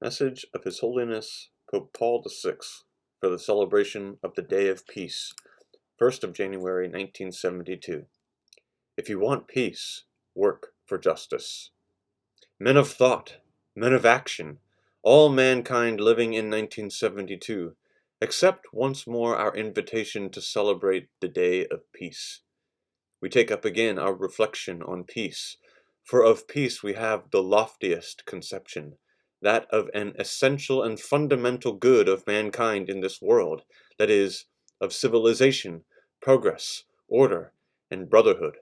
Message of His Holiness Pope Paul VI for the celebration of the Day of Peace, 1st of January 1972. If you want peace, work for justice. Men of thought, men of action, all mankind living in 1972, accept once more our invitation to celebrate the Day of Peace. We take up again our reflection on peace, for of peace we have the loftiest conception, that of an essential and fundamental good of mankind in this world, that is, of civilization, progress, order, and brotherhood.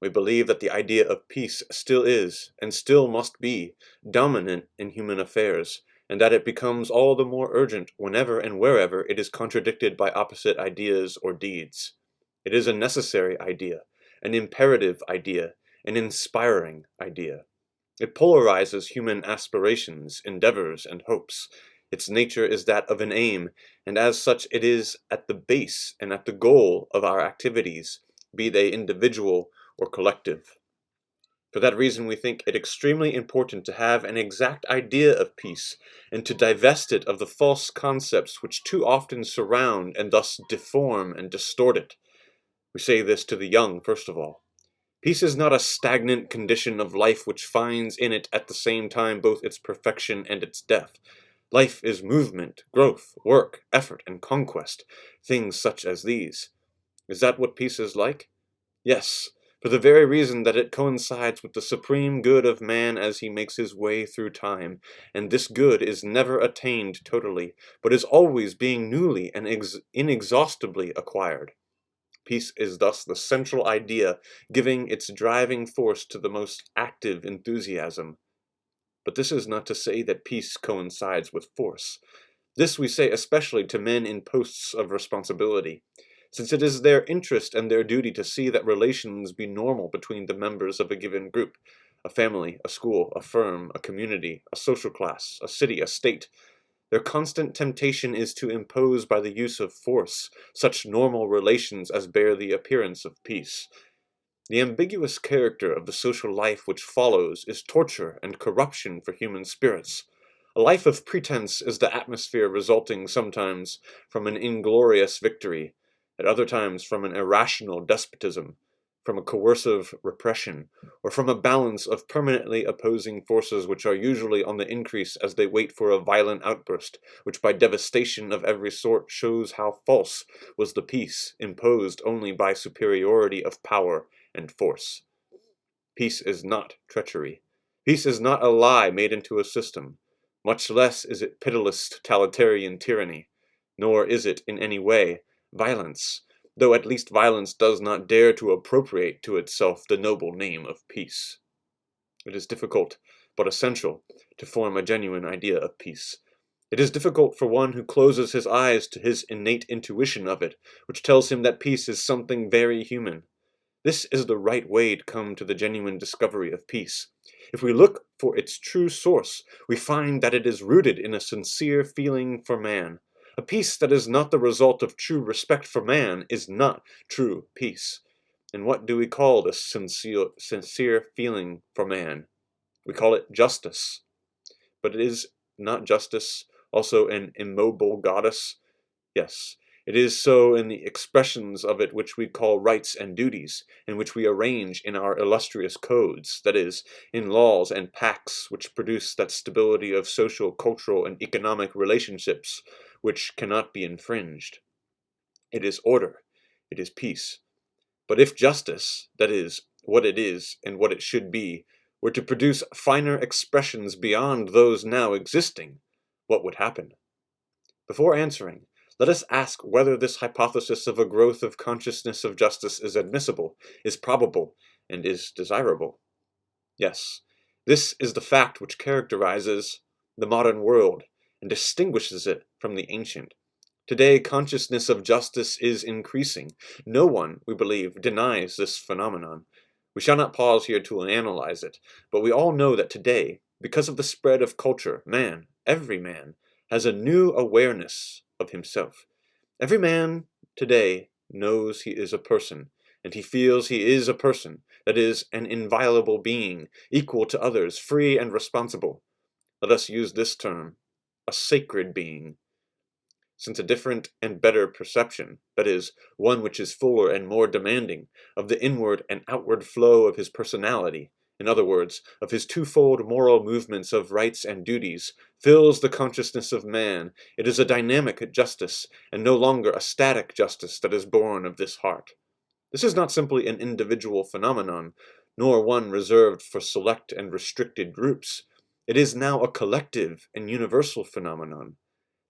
We believe that the idea of peace still is, and still must be, dominant in human affairs, and that it becomes all the more urgent whenever and wherever it is contradicted by opposite ideas or deeds. It is a necessary idea, an imperative idea, an inspiring idea. It polarizes human aspirations, endeavors, and hopes. Its nature is that of an aim, and as such it is at the base and at the goal of our activities, be they individual or collective. For that reason we think it extremely important to have an exact idea of peace, and to divest it of the false concepts which too often surround and thus deform and distort it. We say this to the young, first of all. Peace is not a stagnant condition of life which finds in it at the same time both its perfection and its death. Life is movement, growth, work, effort, and conquest, things such as these. Is that what peace is like? Yes, for the very reason that it coincides with the supreme good of man as he makes his way through time, and this good is never attained totally, but is always being newly and inexhaustibly acquired. Peace is thus the central idea, giving its driving force to the most active enthusiasm. But this is not to say that peace coincides with force. This we say especially to men in posts of responsibility, since it is their interest and their duty to see that relations be normal between the members of a given group, a family, a school, a firm, a community, a social class, a city, a state. Their constant temptation is to impose by the use of force such normal relations as bear the appearance of peace. The ambiguous character of the social life which follows is torture and corruption for human spirits. A life of pretense is the atmosphere resulting sometimes from an inglorious victory, at other times from an irrational despotism, from a coercive repression, or from a balance of permanently opposing forces which are usually on the increase as they wait for a violent outburst, which by devastation of every sort shows how false was the peace imposed only by superiority of power and force. Peace is not treachery. Peace is not a lie made into a system. Much less is it pitiless totalitarian tyranny, nor is it, in any way, violence, though at least violence does not dare to appropriate to itself the noble name of peace. It is difficult, but essential, to form a genuine idea of peace. It is difficult for one who closes his eyes to his innate intuition of it, which tells him that peace is something very human. This is the right way to come to the genuine discovery of peace. If we look for its true source, we find that it is rooted in a sincere feeling for man. A peace that is not the result of true respect for man is not true peace. And what do we call this sincere feeling for man? We call it justice. But is not justice also an immobile goddess? Yes, it is so in the expressions of it which we call rights and duties, and which we arrange in our illustrious codes, that is, in laws and pacts which produce that stability of social, cultural, and economic relationships which cannot be infringed. It is order, it is peace. But if justice, that is, what it is and what it should be, were to produce finer expressions beyond those now existing, what would happen? Before answering, let us ask whether this hypothesis of a growth of consciousness of justice is admissible, is probable, and is desirable. Yes, this is the fact which characterizes the modern world and distinguishes it from the ancient. Today, consciousness of justice is increasing. No one, we believe, denies this phenomenon. We shall not pause here to analyze it, but we all know that today, because of the spread of culture, man, every man, has a new awareness of himself. Every man today knows he is a person, and he feels he is a person, that is, an inviolable being, equal to others, free and responsible. Let us use this term, a sacred being, since a different and better perception, that is, one which is fuller and more demanding of the inward and outward flow of his personality, in other words, of his twofold moral movements of rights and duties, fills the consciousness of man. It is a dynamic justice, and no longer a static justice that is born of this heart. This is not simply an individual phenomenon, nor one reserved for select and restricted groups. It is now a collective and universal phenomenon.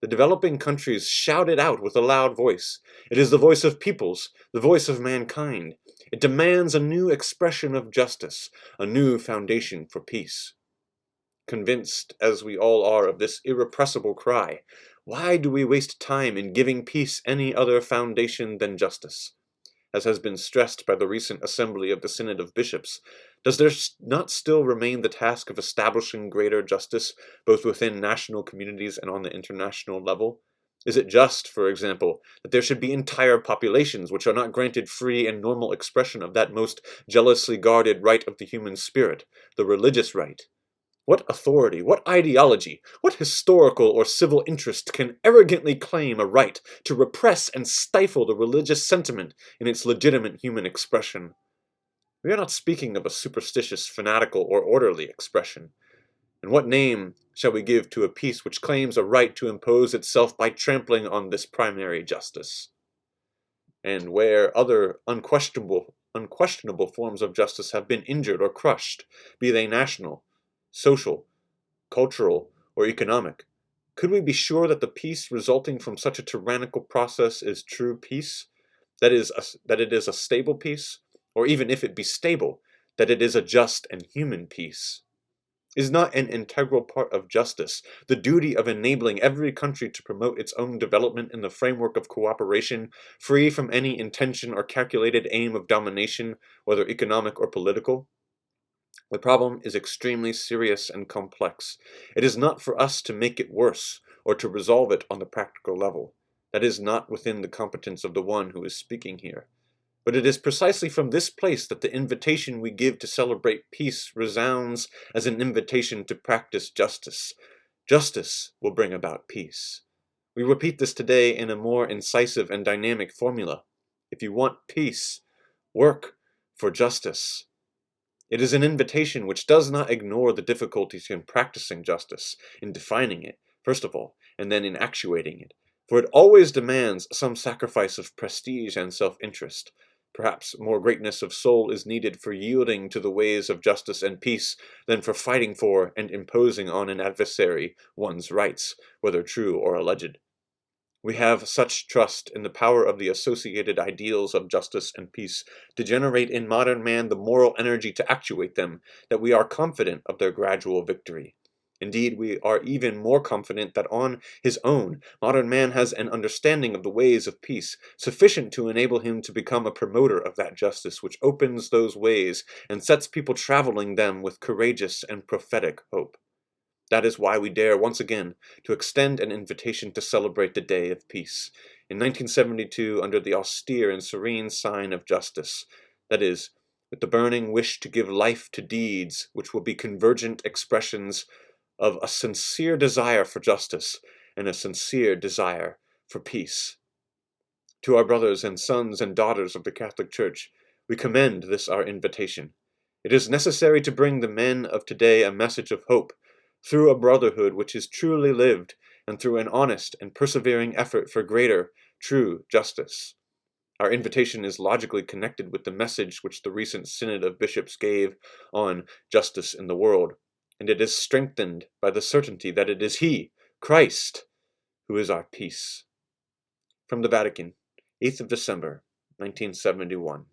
The developing countries shout it out with a loud voice. It is the voice of peoples, the voice of mankind. It demands a new expression of justice, a new foundation for peace. Convinced as we all are of this irrepressible cry, why do we waste time in giving peace any other foundation than justice? As has been stressed by the recent assembly of the Synod of Bishops, does there not still remain the task of establishing greater justice, both within national communities and on the international level? Is it just, for example, that there should be entire populations which are not granted free and normal expression of that most jealously guarded right of the human spirit, the religious right? What authority, what ideology, what historical or civil interest can arrogantly claim a right to repress and stifle the religious sentiment in its legitimate human expression? We are not speaking of a superstitious, fanatical, or orderly expression. And what name shall we give to a peace which claims a right to impose itself by trampling on this primary justice? And where other unquestionable forms of justice have been injured or crushed, be they national, social, cultural, or economic, could we be sure that the peace resulting from such a tyrannical process is true peace? That it is a stable peace? Or even if it be stable, that it is a just and human peace? Is not an integral part of justice the duty of enabling every country to promote its own development in the framework of cooperation, free from any intention or calculated aim of domination, whether economic or political? The problem is extremely serious and complex. It is not for us to make it worse, or to resolve it on the practical level. That is not within the competence of the one who is speaking here. But it is precisely from this place that the invitation we give to celebrate peace resounds as an invitation to practice justice. Justice will bring about peace. We repeat this today in a more incisive and dynamic formula. If you want peace, work for justice. It is an invitation which does not ignore the difficulties in practicing justice, in defining it, first of all, and then in actuating it, for it always demands some sacrifice of prestige and self-interest. Perhaps more greatness of soul is needed for yielding to the ways of justice and peace than for fighting for and imposing on an adversary one's rights, whether true or alleged. We have such trust in the power of the associated ideals of justice and peace to generate in modern man the moral energy to actuate them, that we are confident of their gradual victory. Indeed, we are even more confident that on his own, modern man has an understanding of the ways of peace, sufficient to enable him to become a promoter of that justice which opens those ways and sets people traveling them with courageous and prophetic hope. That is why we dare once again to extend an invitation to celebrate the Day of Peace, in 1972 under the austere and serene sign of justice, that is, with the burning wish to give life to deeds which will be convergent expressions of a sincere desire for justice and a sincere desire for peace. To our brothers and sons and daughters of the Catholic Church, we commend this our invitation. It is necessary to bring the men of today a message of hope, through a brotherhood which is truly lived, and through an honest and persevering effort for greater, true justice. Our invitation is logically connected with the message which the recent Synod of Bishops gave on justice in the world, and it is strengthened by the certainty that it is He, Christ, who is our peace. From the Vatican, 8th of December, 1971.